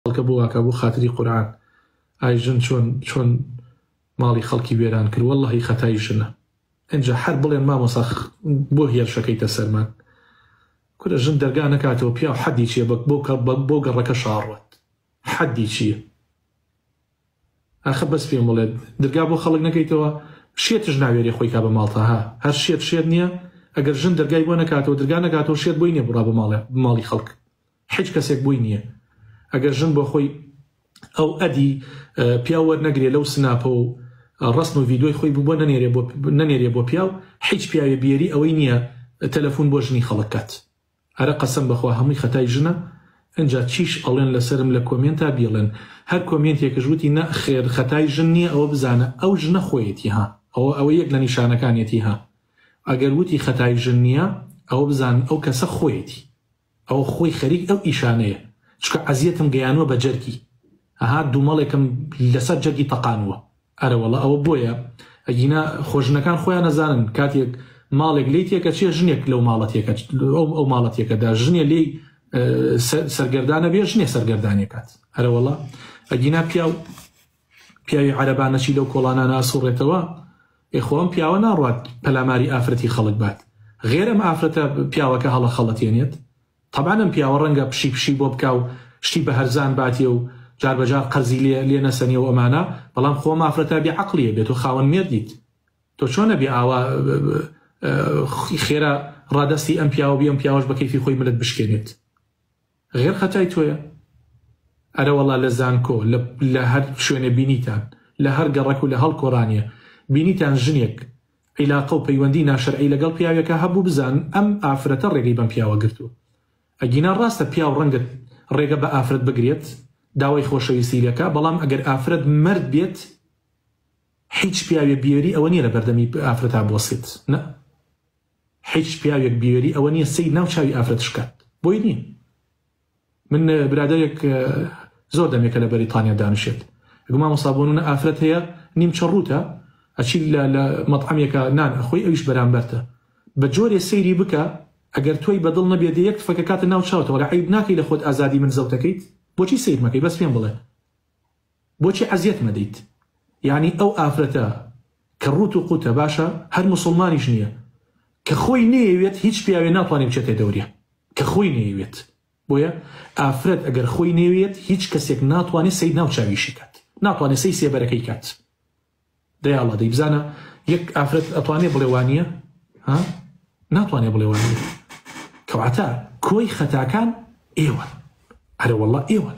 خەڵکە بۆ واکە بۆ خاتری قورئان ئای ژن چۆن ماڵی خەڵکی وێران کرد وەڵڵەهی خەتای ژنە ئەنجا هەر بڵێن مامۆستا بۆ هێرشەکەیتە سەرمان کورە ژن دەرگا نەکاتەوە پیا و حەدی چییە بۆ گەڕەکە شاڕوەت حەدی چییە ئاخە بەس پێم بڵێت دەرگا بۆ خەڵک نەکەیتەوە شێتش ناوێری خۆی کا بە ماڵتەها هەر شێت نییە ئەگەر ژن دەرگای بۆ نەکاتەوە دەرگا نەکاتەوە شێت بۆی نییە بڕا بە ماڵی خەڵک هیچ کەسێک بۆی نییە ئەگەر ژن بۆ خۆی ئەو ئەدی پیا وەرنەگرێ لەو سناپە و ڕسم و ڤیدۆی خۆی بوو بۆ نەنێرێ بۆ پیا و هیچ پیاوێ بیێری ئەوەی نییە تەلەفۆن بۆ ژنی خەڵکات هەرە قەسەم بەخوا هەمووی خەتای ژنە ئەنجا چیش ئەڵێن لەسرم لە کۆمێنتا بیڵێن هەر کۆمێنتێکە ژووتی نە خێر خەتای ژن نییە ئەوە بزانە ئەو ژنە خۆیەتی ها ئەوە یەک لە نیشانەکانیەتی ها ئەگەر وتی خەتای ژن نییە ئەوە بزان ئەو کەسە خۆیەتی ئەو خۆی خەریک ئەو ئیشانەیە چکە عەزیەتم گەیانوە بە جەرگی ئەها دوومەڵێکم لەسەر جەرگی تەقانوە ئەرەوەڵە ئەوە بۆیە ئەگینا خۆژنەکان خۆیان نەزانن کاتێک ماڵێک لی تێکە چێ ژنێک لەو ماڵەتێکە ئەو ماڵەتێکەدا ژنێ لێی سەرگەردانە بێ ژنێ سەرگەردانێکات هەرەوەڵە ئەگینا پیاوی عەرەبانەچی لەو کۆڵانانە ئاسوڕێتەوە ئێخۆم پیاوە ناڕوات پەلاماری ئافرەتی خەڵک بات غێرم ئافرەتە پیاوەکە هەڵە خەڵەتێنێت طبعاً ئەم پیاوە ڕەنگە پشی بۆ بکا و شتی بە هەرزان باتێ و جاربەجار قەرزی لێ نەسەنیە و ئەمانە بەڵام خۆم ئافرەتە بێ عەقلیە بێت و خاوەن مێردیت تۆ چۆنە بێ ئاوا خێرا ڕادەستی ئەم پیاوە بێ ئەم پیاوەش بە کەیفی خۆی ملت بشکێنێت غێر خەتای تۆیە ئەرە وەڵا لە زانکۆ لە هەر شوێنە بینیتان لە هەر گەڕەک و لە هەڵ کۆڕانیە بینیتان ژنێک عیلاقە و پەیوەندی ناشەرعی لەگەڵ پیاوێکە هەبوو بزان ئەم ئافرەتە ڕێگەی بەم پیاوە گرتووە ئەگینا ڕاستە پیاو ڕەنگت ڕێگە بە ئافرەت بگرێت داوای خۆشەویستی لەکە بەڵام ئەگەر ئافرەت مرد بێت هیچ پیاوێ بیێری ئەوە نییە لە بەردەمی ئافرەتا بۆسێت نە هیچ پیاوێک بیێری ئەوە نییە سەی ناو چاوی ئافرەت شکات بۆی نییە من برادەرێک زۆر دەمێکە لە بەریتانیا دانیشێت گومان مەسابوونە ئافرەت هەیە نیم چڕوتە ئەچی لە مەطعەمێکە نان ئەخۆی ئەویش بەرامبەرتە بە جۆرێ سەیری بکە ئەگەر تۆی بەدڵ نەبێت یەک تفەکە کاتە ناو چاوتەوە لە عیب ناکەی لە خۆت ئازادی من زەوتەکەیت بۆچی سیر مەکەی بەس پێم بڵێ بۆچی عەزیەت مەدەیت یعنی ئەو ئافرەتە کە ڕوت و قوتە باشە هەر موسڵمانیش نییە کە خۆی نەیەوێت هیچ پیاوێ ناتوانێت بچێتە دەورێ کە خۆی نەیەوێت بۆیە ئافرەت ئەگەر خۆی نەیەوێت هیچ کەسێک ناتوانێت سەی ناو چاویشی کات ناتوانێت سەی سێبەرەکەی کات دەیاڵە دەیبزانە یەک ئافرەت ئەتوانێت بڵێ وانییە ناتوانێت بڵێ وانییە کەواتە کۆی خەتاکان ئێوە هەرە وەڵڵا ئێوە